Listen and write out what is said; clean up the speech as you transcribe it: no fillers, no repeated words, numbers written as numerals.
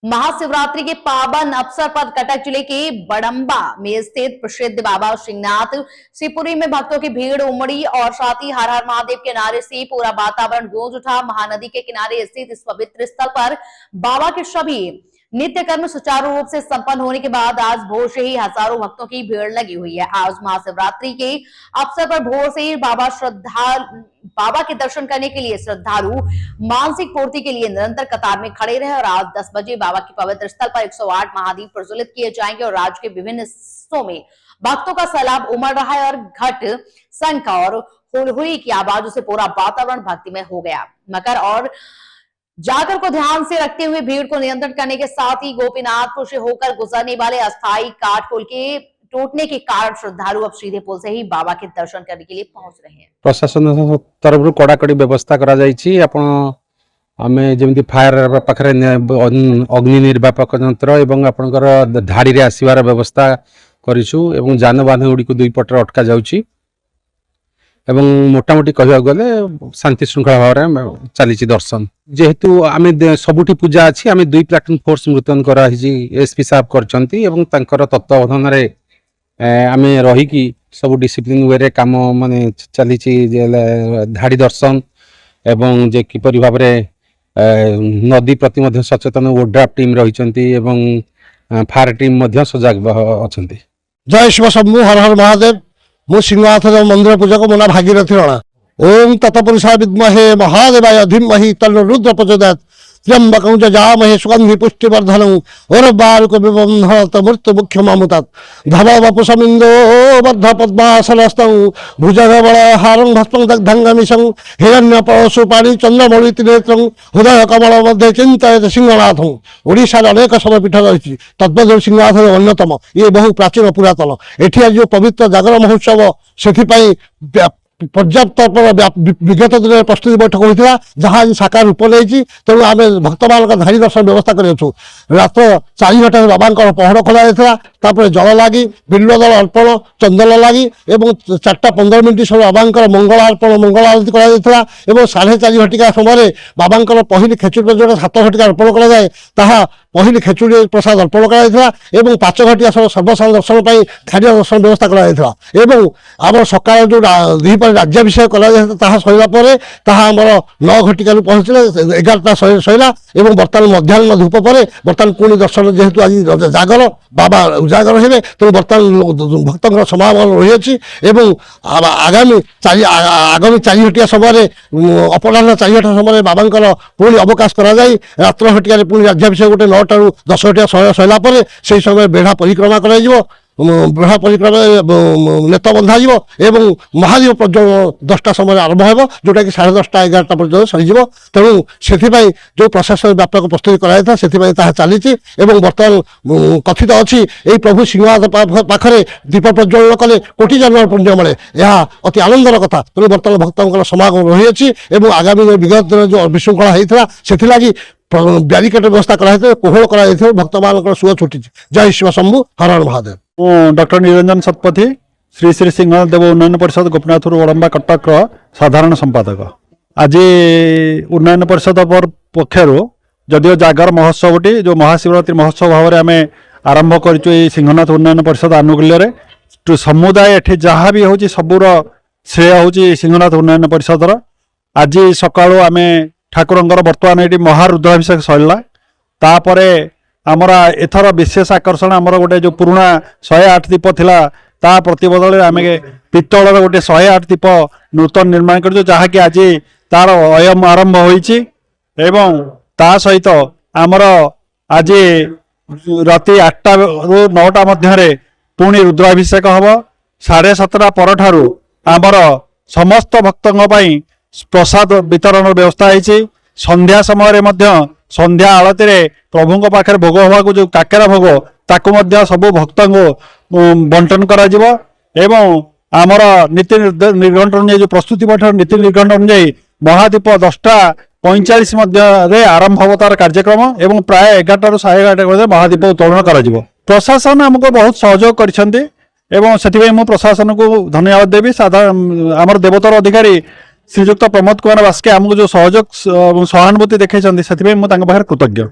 महाशिवरात्रि के पावन अवसर पर कटक जिले के बड़ंबा में स्थित प्रसिद्ध बाबा सिंहनाथ शिवपुरी में भक्तों की भीड़ उमड़ी और साथ ही हर हर महादेव के नारे से पूरा वातावरण गूंज उठा। महानदी के किनारे स्थित इस पवित्र स्थल पर बाबा के सभी नित्य कर्म सुचारू रूप से संपन्न होने के बाद आज भोर से ही हजारों भक्तों की भीड़ लगी हुई है। आज महाशिवरात्रि के अवसर पर भोर से ही बाबा के दर्शन करने के लिए श्रद्धालु मानसिक पूर्ति के लिए निरंतर कतार में खड़े रहे और आज 10 बजे बाबा के पवित्र स्थल पर 108 महादीप प्रज्वलित किए जाएंगे और राज्य के विभिन्न हिस्सों में भक्तों का सैलाब उमड़ रहा है और घट शंख और हुलहुली की आवाजों से पूरा वातावरण भक्तिमय हो गया। मकर और जागर को ध्यान से रखते हुए भीड़ को नियंत्रण करने के साथ ही गोपीनाथपुर से होकर गुजरने वाले अस्थायी काठ पुल के टूटने के कारण श्रद्धालु अब सीधे पुल से ही बाबा के दर्शन करने के लिए पहुंच रहे हैं। प्रशासन तरफ कड़ाकड़ी व्यवस्था करा जायछि। आपण आमे जेमति फायर पाखरे अग्नि निर्वापक यंत्र एवं आपनकर धाड़ी रे आसीबार व्यवस्था करिछु एवं जानबाहन गुडी को दुई पटर अटका जाउछि एवं मोटामोटी कहवा गले शांति श्रृंखला भाव चली दर्शन। जेहेतु आम सबुठी पूजा अच्छी आम 2 प्लाटून फोर्स मुतयन कर एसपी साहब कर तत्वावधान आम रहीकि सब डिसिप्लिन वे काम माने चली धाड़ी दर्शन एवं जे किपरि भाव नदी प्रति सचेतन ओड्राफ टीम रही फायर टीम सजग अच्छा। जय शिव शंभु हर हर महादेव। मु सिंहनाथ मंदिर पूजक मो ना भागीरथी रणा। ओम तत्पुरुषा विद्महे महादेवाय धीमहि तन्नो रुद्र प्रचोदयात्। त्र्यंबकं जजामहे सुगंधि पुष्टिवर्धनं उर्वारुकमिवबन्धनात् मृत्युमुख्यमामुतात्। धव वपुषमिन्दो बद्ध पद्मासनस्थं भुजगबलहारं भस्मं दग्धंगमिषं हिरण्यपशुपाणि चन्द्रमौलिनेत्रं हृदय कमल मध्ये चिन्तयति सिंहनाथं। ओडिशा अनेक शैवपीठ रही तद्मध्य सिंहनाथ अन्यतम। ये बहु प्राचीन पुरातन। एठी आज जो पवित्र जागर महोत्सव से पर्याप्त विगत दिन प्रस्तुति बैठक होता जहाँ आज साकार रूप नहीं तेणु आम भक्त मान धाड़ी दर्शन व्यवस्था कर रात 4 घंटे बाबा पहड़ खोल जल लगी बिल्वदल अर्पण चंदन लगी 4:15 सब बाबा मंगल अर्पण मंगल आरती कर 4:30 घटिका समय बाबा पहली खेचुड़ी जो 7 घटिका अर्पण कराए पहली खेचुड़ी प्रसाद अर्पण कर 5 घटिया सर्वसाधारण दर्शन पर खाद्य दर्शन व्यवस्था कर आम सका जो राज्याभिषेक करा सरला 9 घटिका पहुंचले 11टा सरला बर्तमान मध्याह्न धूप पर बर्तमान पुणी दर्शन जेहेतु आज जागर बाबा उजागर हे तेणु बर्तमान भक्त समागम रही आगामी 4 घटिया समय अपराह 4 घटिया समय बाबा पुणी अवकाश कर रात्र घटिया पुणी राज्याभिषेक गोटे 9 टा 10 घटिया सरला से समय बेढ़ा परिक्रमा कर बेढ़ा परिक्रमा नेत बंधा एवं महादीप प्रज्वलन 10टा समय आरंभ हो जोटा कि 10:30 11टा पर्यटन सरीज तेणु से जो प्रशासन व्यापक प्रस्तुति कराई चली बर्तमान कथित अच्छी यही प्रभु सिंहनाथ पाखे दीप प्रज्वलन कले कोटि जन्म पुण्य मिले यह अति आनंदर कथा। तेणु बर्तमान भक्तों समागम रही आगामी विगत दिन जो विशृंखला होता से ब्यारिकेड व्यवस्था कराई कोहल कर भक्त मान सुख छुटी। जय शिव शंभु हर हर महादेव। डॉक्टर निरंजन शतपथी श्री श्री सिंहनाथ देव उन्नयन परिषद गोपीनाथपुर बड़ंबा कटक साधारण संपादक। आज उन्नयन परिषद पक्षर जदिव जागर महोत्सवटी जो महाशिवरात्रि महोत्सव भाव में आम आरंभ कर सिंहनाथ उन्नयन परिषद आनुकूल्य समुदाय एठी जहाँ भी हूँ सबूर श्रेय हूँ सिंहनाथ उन्नयन परिषदर। आज सका आम ठाकुरंकर बर्तमान ये महारुद्राभिषेक सरला तापर आमर एथर विशेष आकर्षण आमर गोटे जो पुराना 108 दीप थिला ता प्रतिबदल आम पित्तल गोटे 108 दीप नूतन निर्माण कर जहाँकि आज तार अयम आरंभ होईची एवं ता सहित आमर आज राति 8टा ରୁ 9टा मध्य पुणी रुद्राभिषेक हम 7:30 पर आमर समस्त भक्तों प्रसाद वितरण व्यवस्था है। संध्या समय संध्या आलती प्रभु पाखे भोग हवा जो काकेरा भोग ताकू सबू भक्त बंटन कर आमर नीति निर्घंट अनुଯାयी जो प्रस्तुति बैठक नीति निर्घंट अनुଯାयी महादीप 10:45 मध्य आरंभ हो तार कार्यक्रम एवं प्राय 11टा ରୁ 11:30 महादीप उत्तोलन कर प्रशासन आमको बहुत सहयोग कर प्रशासन को धन्यवाद देवी। आमर देवतर अधिकारी श्रीजुक्त प्रमोद कुमार बास्के आमको जो सहयोग सहानुभूति देखते से कृतज्ञ।